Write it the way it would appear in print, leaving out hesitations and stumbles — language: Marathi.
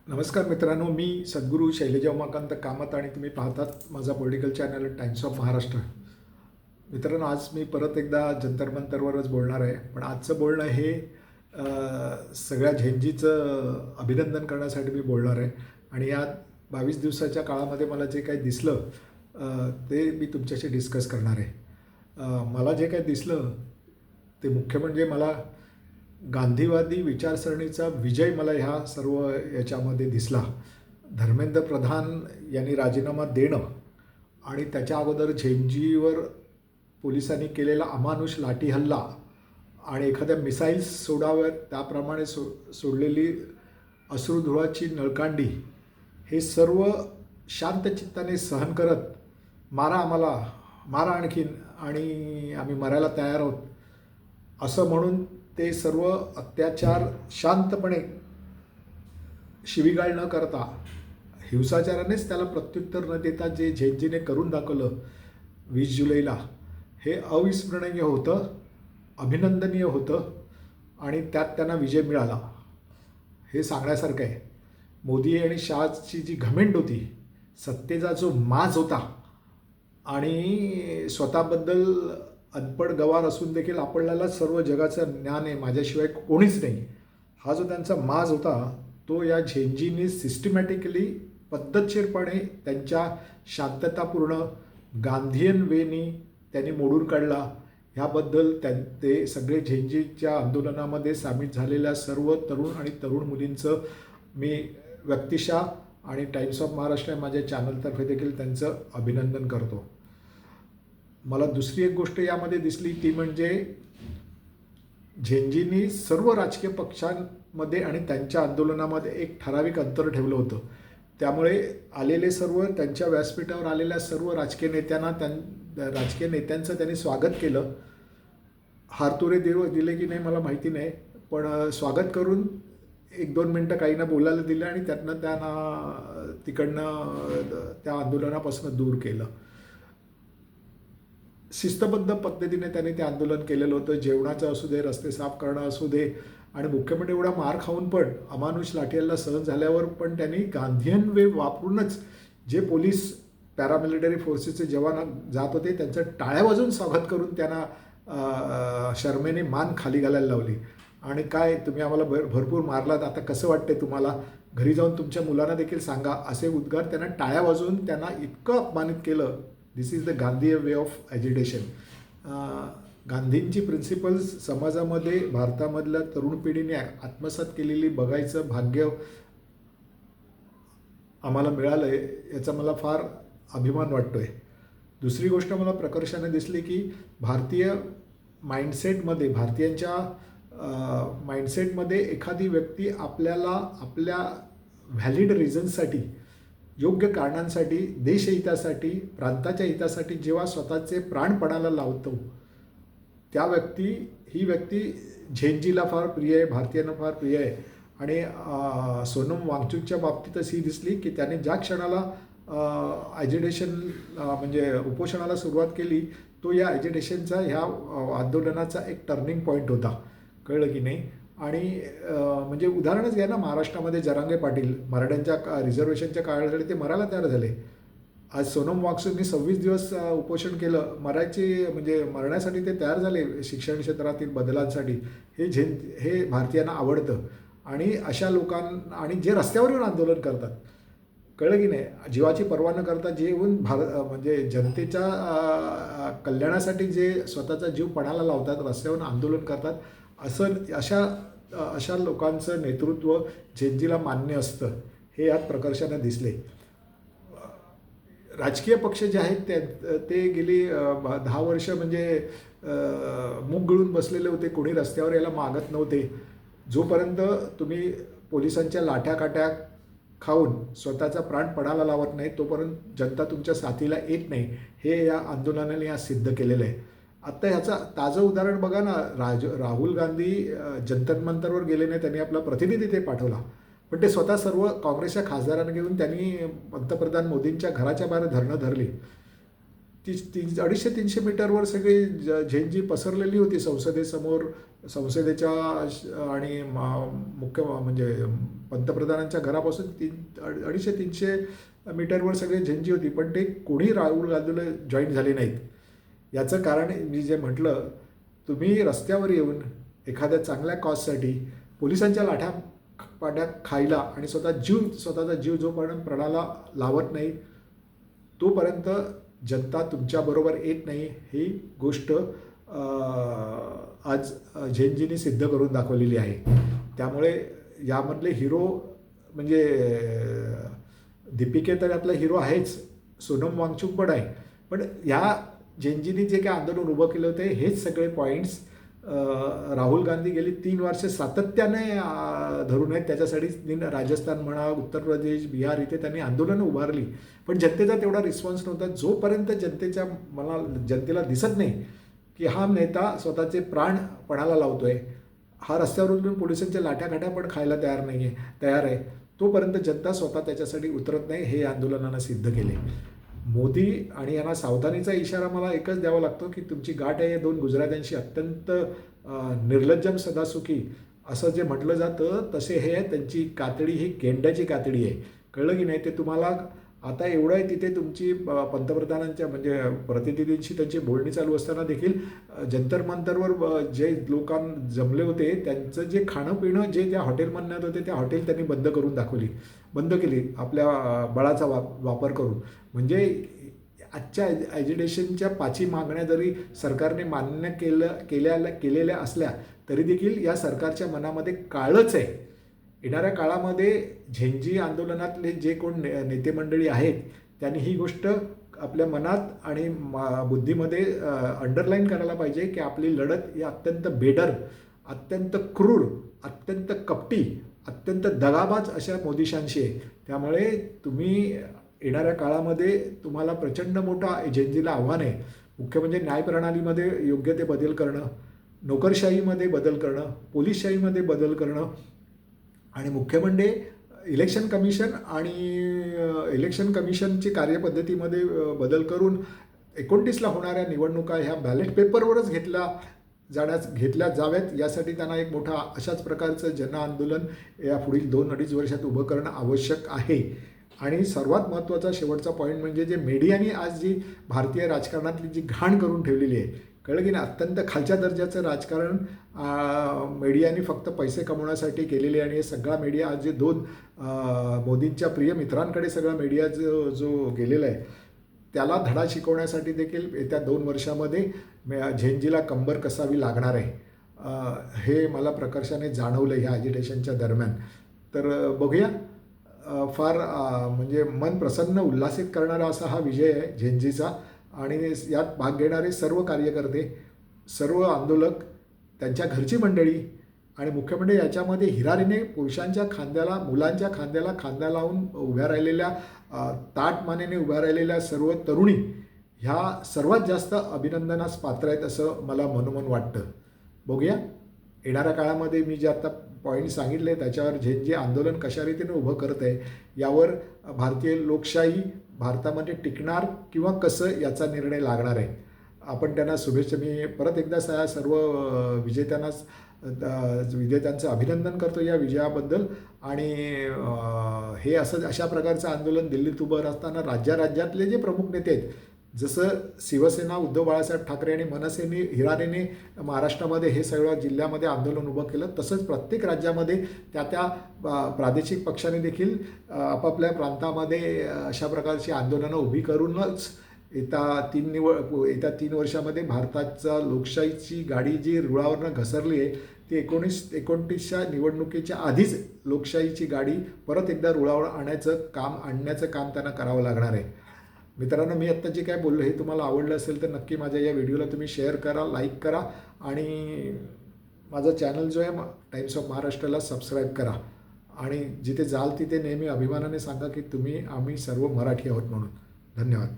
नमस्कार मित्रांनो, मी सद्गुरू शैलजा उमाकांत कामत आणि तुम्ही पाहतात माझा political channel times of Maharashtra. मित्रांनो, आज मी परत एकदा जंतर मंतरवरच बोलणार आहे. पण आजचं बोलणं हे सगळ्या झेंजीचं अभिनंदन करण्यासाठी मी बोलणार आहे. आणि या 22 दिवसाच्या काळामध्ये मला जे काही दिसलं ते मी तुमच्याशी डिस्कस करणार आहे. मला जे काही दिसलं ते मुख्य म्हणजे मला गांधीवादी विचारसरणीचा विजय मला ह्या सर्व याच्यामध्ये दिसला. धर्मेंद्र प्रधान यांनी राजीनामा देणं आणि त्याच्या अगोदर झेंजीवर पोलिसांनी केलेला अमानुष लाठी हल्ला आणि एखाद्या मिसाईल्स सोडाव्यात त्याप्रमाणे सोडलेली अश्रुधुराची नळकांडी, हे सर्व शांत चित्ताने सहन करत मारा आम्हाला, मारा आणखीन, आणि आम्ही मरायला तयार आहोत असं म्हणून ते सर्व अत्याचार शांतपणे शिवीगाळ न करता, हिंसाचारानेच त्याला प्रत्युत्तर न देता जे झेंजीने करून दाखवलं 20 जुलैला, हे अविस्मरणीय होतं, अभिनंदनीय होतं आणि त्यात त्यांना विजय मिळाला हे सांगण्यासारखं आहे. मोदी आणि शहाची जी घमेंड होती, सत्तेचा जो माज होता आणि स्वतःबद्दल अनपड गवार असून देखील आपल्याला सर्व जगाचं ज्ञान आहे, माझ्याशिवाय कोणीच नाही, हा जो त्यांचा माज होता तो या झेंजींनी सिस्टमॅटिकली पद्धतशीरपणे त्यांच्या शांततापूर्ण गांधीयन वेनी त्यांनी मोडून काढला. ह्याबद्दल ते सगळे झेंजीच्या आंदोलनामध्ये सामील झालेल्या सर्व तरुण आणि तरुण मुलींचं मी व्यक्तिशः आणि टाइम्स ऑफ महाराष्ट्र माझ्या चॅनलतर्फे देखील त्यांचं अभिनंदन करतो. मला दुसरी एक गोष्ट यामध्ये दिसली ती म्हणजे झेंजींनी सर्व राजकीय पक्षांमध्ये आणि त्यांच्या आंदोलनामध्ये एक ठराविक अंतर ठेवलं होतं. त्यामुळे आलेले सर्व त्यांच्या व्यासपीठावर आलेल्या सर्व राजकीय नेत्यांचं त्यांनी स्वागत केलं. हारतुरे दिले की नाही मला माहिती नाही, पण स्वागत करून 1-2 मिनटं काहींना बोलायला दिलं आणि त्यातनं त्यांना तिकडनं त्या आंदोलनापासून दूर केलं. शिस्तबद्ध पद्धतीने त्यांनी ते आंदोलन केलेलं होतं. जेवणाचं असू दे, रस्ते साफ करणं असू दे, आणि मुख्य म्हणजे एवढा मार खाऊन पण, अमानुष लाठीहल्ला सहन झाल्यावर पण त्यांनी गांधीयन वे वापरूनच जे पोलीस पॅरामिलिटरी फोर्सेसचे जवान जात होते त्यांचं टाळ्या वाजवून स्वागत करून त्यांना शर्मेने मान खाली घालायला लावली. आणि काय तुम्ही आम्हाला भरपूर मारलात, आता कसं वाटते तुम्हाला, घरी जाऊन तुमच्या मुलांना देखील सांगा, असे उद्गार त्यांना टाळ्या वाजवून त्यांना इतकं अपमानित केलं. This is the Gandhi way of agitation. गांधींची प्रिन्सिपल्स समाजामध्ये भारतामधल्या तरुण पिढीने आत्मसात केलेली बघायचं भाग्य आम्हाला मिळालं आहे, याचा मला फार अभिमान वाटतो आहे. दुसरी गोष्ट मला प्रकर्षाने दिसली की भारतीयांच्या माइंडसेटमध्ये एखादी व्यक्ती आपल्या व्हॅलिड रिझन्ससाठी, योग्य कारणांसाठी, देशहितासाठी, प्रांताच्या हितासाठी जेव्हा स्वतःचे प्राण पणाला लावतो, ही व्यक्ती झेंजीला फार प्रिय आहे, भारतीयांना फार प्रिय आहे. आणि सोनम वांगचुकच्या बाबतीतच ही दिसली की त्याने ज्या क्षणाला ॲजिटेशन म्हणजे उपोषणाला सुरुवात केली, तो या ॲजिटेशनचा, ह्या आंदोलनाचा एक टर्निंग पॉईंट होता. कळलं की नाही? आणि म्हणजे उदाहरणच घ्या ना, महाराष्ट्रामध्ये जरांगे पाटील मराठ्यांच्या रिझर्वेशनच्या काळासाठी ते मरायला तयार झाले. आज सोनम वांगचुकनी 26 दिवस उपोषण केलं, म्हणजे मरण्यासाठी ते तयार झाले शिक्षण क्षेत्रातील बदलांसाठी. हे भारतीयांना आवडतं. आणि अशा लोकांना, आणि जे रस्त्यावर येऊन आंदोलन करतात, कळलं की नाही, जीवाची पर्वा न करता जे येऊन म्हणजे जनतेच्या कल्याणासाठी जे स्वतःचा जीव पणाला लावतात, रस्त्यावरून आंदोलन करतात, अशा लोकांचं नेतृत्व झेंजीला मान्य असतं, हे यात प्रकर्षाने दिसले. राजकीय पक्ष जे आहेत ते गेली 10 वर्ष म्हणजे मूग गिळून बसलेले होते, कोणी रस्त्यावर यायला मागत नव्हते. जोपर्यंत तुम्ही पोलिसांच्या लाठ्याकाठ्या खाऊन स्वतःचा प्राण पणाला लावत नाही, तोपर्यंत जनता तुमच्या साथीला येत नाही, हे या आंदोलनाने आज सिद्ध केलेलं आहे. आत्ता ह्याचं ताजं उदाहरण बघा ना, राहुल गांधी जंतर मंतरवर गेले नाही, त्यांनी आपला प्रतिनिधी ते पाठवला, पण ते स्वतः सर्व काँग्रेसच्या खासदारांना घेऊन त्यांनी पंतप्रधान मोदींच्या घराच्या बाहेर धरणं धरली. 250-300 मीटरवर सगळी झेंजी पसरलेली होती संसदेसमोर, संसदेच्या आणि मुख्य म्हणजे पंतप्रधानांच्या घरापासून 250-300 मीटरवर सगळी झेंजी होती, पण ते कोणी राहुल गांधीला जॉईन झाले नाहीत. याचं कारण मी जे म्हटलं, तुम्ही रस्त्यावर येऊन एखाद्या चांगल्या कॉजसाठी पोलिसांच्या लाठ्या पाड्यात खायला आणि स्वतःचा जीव जोपर्यंत प्राणाला लावत नाही तोपर्यंत जनता तुमच्याबरोबर येत नाही, ही गोष्ट आज झेंजीने सिद्ध करून दाखवलेली आहे. त्यामुळे यामधले हिरो म्हणजे दीपिके तर यातला हिरो आहेच, सोनम वांगचुक पण आहे, पण या झेंजीने जे काही आंदोलन उभं केलं होते हेच सगळे पॉईंट्स राहुल गांधी गेली 3 वर्ष सातत्याने धरून आहेत. त्याच्यासाठी राजस्थान म्हणा, उत्तर प्रदेश, बिहार इथे त्यांनी आंदोलनं उभारली, पण जनतेचा तेवढा रिस्पॉन्स नव्हता. जोपर्यंत जनतेला दिसत नाही की हा नेता स्वतःचे प्राण पणाला लावतोय, हा रस्त्यावरून पोलिसांच्या लाठ्याकाठ्या पण खायला तयार आहे, तोपर्यंत जनता स्वतः त्याच्यासाठी उतरत नाही. हे आंदोलनानं सिद्ध केले. मोदी आणि यांना सावधानीचा इशारा मला एकच द्यावा लागतो की तुमची गाठ आहे या 2 गुजरात्यांशी, अत्यंत निर्लज्जम सदासुखी असं जे म्हटलं जातं तसे हे त्यांची कातडी ही गेंड्याची कातडी आहे. कळलं की नाही? ते तुम्हाला आता एवढं आहे, तिथे तुमची पंतप्रधानांच्या म्हणजे प्रतिनिधींशी त्यांची बोलणी चालू असताना देखील जंतर मंतरवर जे लोकांना जमले होते त्यांचं जे खाणं पिणं जे त्या हॉटेल म्हणण्यात होते त्या हॉटेल त्यांनी बंद केली आपल्या बळाचा वापर करून. म्हणजे आजच्या ॲजिटेशनच्या 5 मागण्या जरी सरकारने मान्य केलेल्या असल्या तरी देखील या सरकारच्या मनामध्ये काळच आहे. येणाऱ्या काळामध्ये झेंजी आंदोलनातले जे कोण नेते मंडळी आहेत त्यांनी ही गोष्ट आपल्या मनात आणि बुद्धीमध्ये अंडरलाईन करायला पाहिजे की आपली लढत ही अत्यंत बेडर, अत्यंत क्रूर, अत्यंत कपटी, अत्यंत दगाबाज अशा मोदीशांशी आहे. त्यामुळे तुम्ही येणाऱ्या काळामध्ये तुम्हाला प्रचंड मोठा झेंजीला आव्हान आहे. मुख्य म्हणजे न्यायप्रणालीमध्ये योग्य ते बदल करणं, नोकरशाहीमध्ये बदल करणं, पोलीसशाहीमध्ये बदल करणं आणि मुख्य म्हणजे इलेक्शन कमिशनची कार्यपद्धतीमध्ये बदल करून 29ला होणाऱ्या निवडणुका ह्या बॅलेट पेपरवरच घेतल्या जाव्यात. यासाठी त्यांना एक मोठा अशाच प्रकारचं जनआंदोलन या पुढील 2-2.5 वर्षात उभं करणं आवश्यक आहे. आणि सर्वात महत्त्वाचा शेवटचा पॉईंट म्हणजे जे मीडियाने आज जी भारतीय राजकारणातली जी घाण करून ठेवलेली आहे, कळलं की नाही? अत्यंत खालच्या दर्जाचं राजकारण मीडियाने फक्त पैसे कमवण्यासाठी केलेले आणि हे सगळा मीडिया आज जे 2 मोदींच्या प्रिय मित्रांकडे सगळा मीडिया जो गेलेला आहे त्याला धडा शिकवण्यासाठी देखील येत्या 2 वर्षामध्ये झेंजीला कंबर कसावी लागणार आहे. हे मला प्रकर्षाने जाणवलं ह्या ॲजिटेशनच्या दरम्यान. तर बघूया, फार म्हणजे मन प्रसन्न उल्हासित करणारा असा हा विजय आहे झेंजीचा. आणि यात भाग घेणारे सर्व कार्यकर्ते, सर्व आंदोलक, त्यांच्या घरची मंडळी आणि मुख्य म्हणजे याच्यामध्ये हिरारीने पुरुषांच्या खांद्याला, मुलांच्या खांद्याला खांदा लावून उभ्या राहिलेल्या, ताटमानेने उभ्या राहिलेल्या सर्व तरुणी ह्या सर्वात जास्त अभिनंदनास पात्र आहेत असं मला मनोमन वाटतं. बघूया येणाऱ्या काळामध्ये मी जे आता पॉईंट सांगितले त्याच्यावर झेंजी आंदोलन कशा रीतीने उभं करत आहे यावर भारतीय लोकशाही भारतामध्ये टिकणार किंवा कसं याचा निर्णय लागणार आहे. आपण त्यांना शुभेच्छा, मी परत एकदा सर्व विजेत्यांचं अभिनंदन करतो या विजयाबद्दल. आणि हे अशा प्रकारचं आंदोलन दिल्लीत उभं असताना राज्यातले जे प्रमुख नेते आहेत, जसं शिवसेना उद्धव बाळासाहेब ठाकरे आणि मनसेने हिरारीने महाराष्ट्रामध्ये हे सगळं जिल्ह्यामध्ये आंदोलन उभं केलं, तसंच प्रत्येक राज्यामध्ये त्या प्रादेशिक पक्षाने देखील आपापल्या प्रांतामध्ये अशा प्रकारची आंदोलनं उभी करूनच येत्या 3 वर्षामध्ये भारताचा लोकशाहीची गाडी जी रुळावरनं घसरली आहे ती 29च्या निवडणुकीच्या आधीच लोकशाहीची गाडी परत एकदा रुळावर आणण्याचं काम त्यांना करावं लागणार आहे. मित्रांनो, मी आत्ता जे काय बोललो हे तुम्हाला आवडलं असेल तर नक्की माझ्या या व्हिडिओला तुम्ही शेअर करा, लाईक करा आणि माझा चॅनल जो आहे टाइम्स ऑफ महाराष्ट्राला सबस्क्राईब करा. आणि जिथे जाल तिथे नेहमी अभिमानाने सांगा की आम्ही सर्व मराठी आहोत म्हणून. धन्यवाद.